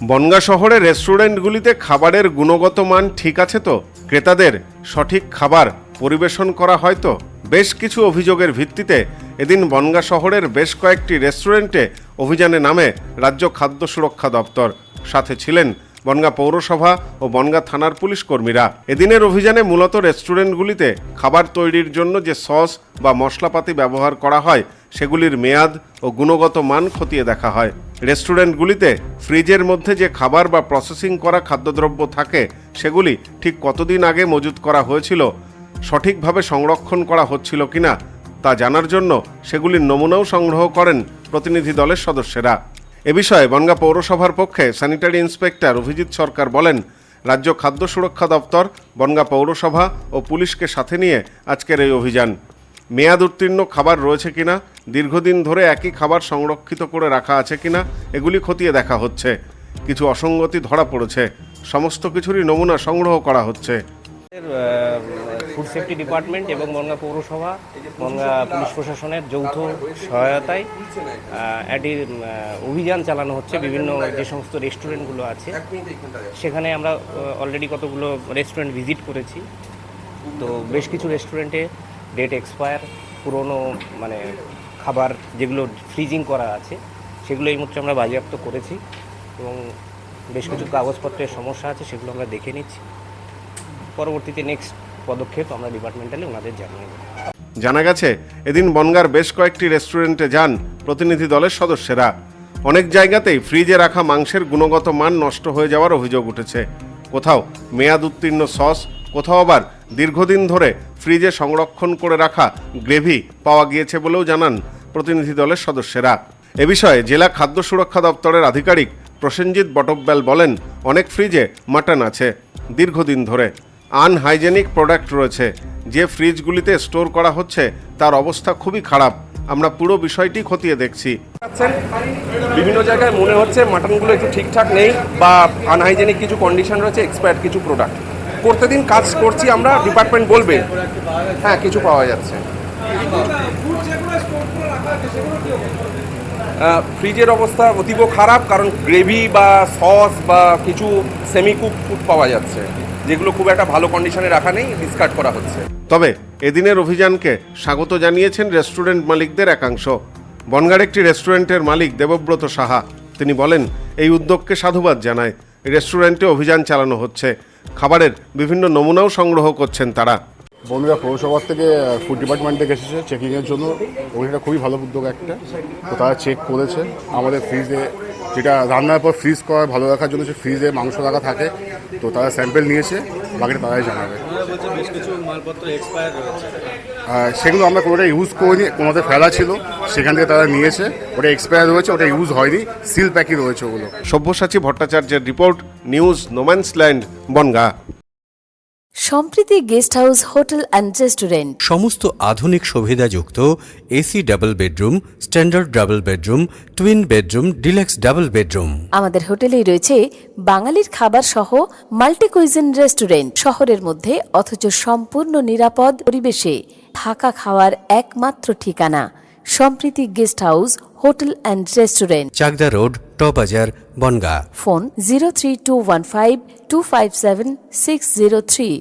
বনগাঁ শহরের রেস্টুরেন্টগুলিতে খাবারের গুণগত মান ঠিক আছে তো? ক্রেতাদের সঠিক খাবার পরিবেশন করা হয় তো? বেশ কিছু অভিযোগের ভিত্তিতে এদিন বনগাঁ শহরের বেশ কয়েকটি রেস্টুরেন্টে অভিযানে নামে রাজ্য খাদ্য সুরক্ষা দপ্তর। সাথে ছিলেন বনগাঁ পৌরসভা ও বনগাঁ থানার পুলিশ কর্মীরা। এদিনের অভিযানে মূলত রেস্টুরেন্টগুলিতে খাবার তৈরির জন্য যে সস বা মশলাপাতি ব্যবহার করা হয় সেগুলির মেয়াদ ও গুণগত মান খতিয়ে দেখা হয়। রেস্টুরেন্টগুলিতে ফ্রিজের মধ্যে যে খাবার বা প্রসেসিং করা খাদ্যদ্রব্য থাকে সেগুলি ঠিক কতদিন আগে মজুত করা হয়েছিল, সঠিকভাবে সংরক্ষণ করা হচ্ছিল কিনা তা জানার জন্য সেগুলির নমুনাও সংগ্রহ করেন প্রতিনিধি দলের সদস্যরা। এ বিষয়ে বনগাঁ পৌরসভার পক্ষে স্যানিটারি ইন্সপেক্টর অভিজিৎ সরকার বলেন, রাজ্য খাদ্য সুরক্ষা দপ্তর, বনগাঁ পৌরসভা ও পুলিশকে সাথে নিয়ে আজকের এই অভিযান। মেয়াদ উত্তীর্ণ খাবার রয়েছে কিনা, দীর্ঘদিন ধরে একই খাবার সংরক্ষিত করে রাখা আছে কিনা এগুলি খতিয়ে দেখা হচ্ছে। কিছু অসঙ্গতি ধরা পড়েছে, সমস্ত কিছুরই নমুনা সংগ্রহ করা হচ্ছে। ফুড সেফটি ডিপার্টমেন্ট এবং বনগাঁ পৌরসভা, বনগাঁ পুলিশ প্রশাসনের যৌথ সহায়তায় একটি অভিযান চালানো হচ্ছে। বিভিন্ন যে সমস্ত রেস্টুরেন্টগুলো আছে সেখানে আমরা অলরেডি কতগুলো রেস্টুরেন্ট ভিজিট করেছি। তো বেশ কিছু রেস্টুরেন্টে ডেট এক্সপায়ার, পুরনো খাবার যেগুলো ফ্রিজিং করা আছে সেগুলো এই মুহূর্তে আমরা বাজেয়াপ্ত করেছি এবং বেশ কিছু কাগজপত্রের সমস্যা আছে সেগুলো আমরা দেখে নিচ্ছি। পরবর্তীতে নেক্সট পদক্ষেপ আমরা ডিপার্টমেন্টালি ওনাদের জানিয়ে দেব। জানা গেছে এদিন বনগাঁর বেশ কয়েকটি রেস্টুরেন্টে যান প্রতিনিধি দলের সদস্যরা। অনেক জায়গাতেই ফ্রিজে রাখা মাংসের গুণগত মান নষ্ট হয়ে যাওয়ার অভিযোগ উঠেছে। কোথাও মেয়াদ উত্তীর্ণ সস, কোথাও আবার দীর্ঘদিন ধরে ফ্রিজে সংরক্ষণ করে রাখা গ্রেভি পাওয়া গিয়েছে বলেও জানান প্রতিনিধি দলের সদস্যরা। এ বিষয়ে জেলা খাদ্য সুরক্ষা দপ্তরের আধিকারিক প্রসেনজিৎ বটব্যাল বলেন, অনেক ফ্রিজে মাটন আছে দীর্ঘদিন ধরে, আনহাইজেনিক প্রোডাক্ট রয়েছে। যে ফ্রিজগুলিতে স্টোর করা হচ্ছে তার অবস্থা খুবই খারাপ। আমরা পুরো বিষয়টি খতিয়ে দেখছি। বিভিন্ন জায়গায় মনে হচ্ছে মাটনগুলো একটু ঠিকঠাক নেই বা আনহাইজেনিক কিছু কন্ডিশন রয়েছে, এক্সপায়ার্ড কিছু প্রোডাক্ট। প্রতিদিন কাজ করছি আমরা, ডিপার্টমেন্ট বলবে হ্যাঁ কিছু পাওয়া যাচ্ছে। ফ্রিজের অবস্থা অতীব খারাপ, কারণ গ্রেভি বা সস বা কিছু সেমি কুক ফুড পাওয়া যাচ্ছে যেগুলো খুব একটা ভালো কন্ডিশনে রাখা নেই, ডিসকার্ড করা হচ্ছে। তবে এদিনের অভিযানকে স্বাগত জানিয়েছেন রেস্টুরেন্ট মালিকদের একাংশ। বনগাঁর একটি রেস্টুরেন্টের মালিক দেবব্রত সাহা, তিনি বলেন, এই উদ্যোগকে সাধুবাদ জানায়। রেস্টুরেন্টে অভিযান চালানো হচ্ছে, খাবারের বিভিন্ন নমুনাও সংগ্রহ করছেন তারা। বনগাঁ পৌরসভার থেকে ফুড ডিপার্টমেন্ট থেকে এসেছে চেকিংয়ের জন্য, ওইটা খুবই ভালো উদ্যোগ একটা। তো তারা চেক করেছে আমাদের ফ্রিজে, যেটা রান্নার পর ফ্রিজ করা ভালো রাখার জন্য যে ফ্রিজে মাংস রাখা থাকে, তো তারা স্যাম্পেল নিয়েছে, বাকিটা তারাই জানাবে। সেগুলো আমরা কোনোটা ইউজ করিনি, কোনোটা ফেলা ছিল, সেখান থেকে তারা নিয়েছে, ওটা এক্সপায়ার রয়েছে, ওটা ইউজ হয়নি, সিল প্যাকই রয়েছে ওগুলো। সব্যসাচী ভট্টাচার্যের report, news no man's land, Bongaon. Sampriti guest house, hotel and restaurant. সমস্ত আধুনিক সুবিধাযুক্ত AC double bedroom, standard double bedroom, twin bedroom, deluxe double bedroom. আমাদের হোটেলেই রয়েছে বাঙালির খাবার সহ মাল্টি কুইজিন রেস্টুরেন্ট। শহরের মধ্যে অথচ সম্পূর্ণ নিরাপদ পরিবেশে থাকা খাওয়ার একমাত্র ঠিকানা Sampriti guest house, hotel and restaurant, Chakdah road, টবাজার, বনগাঁ। ফোন 03215257603।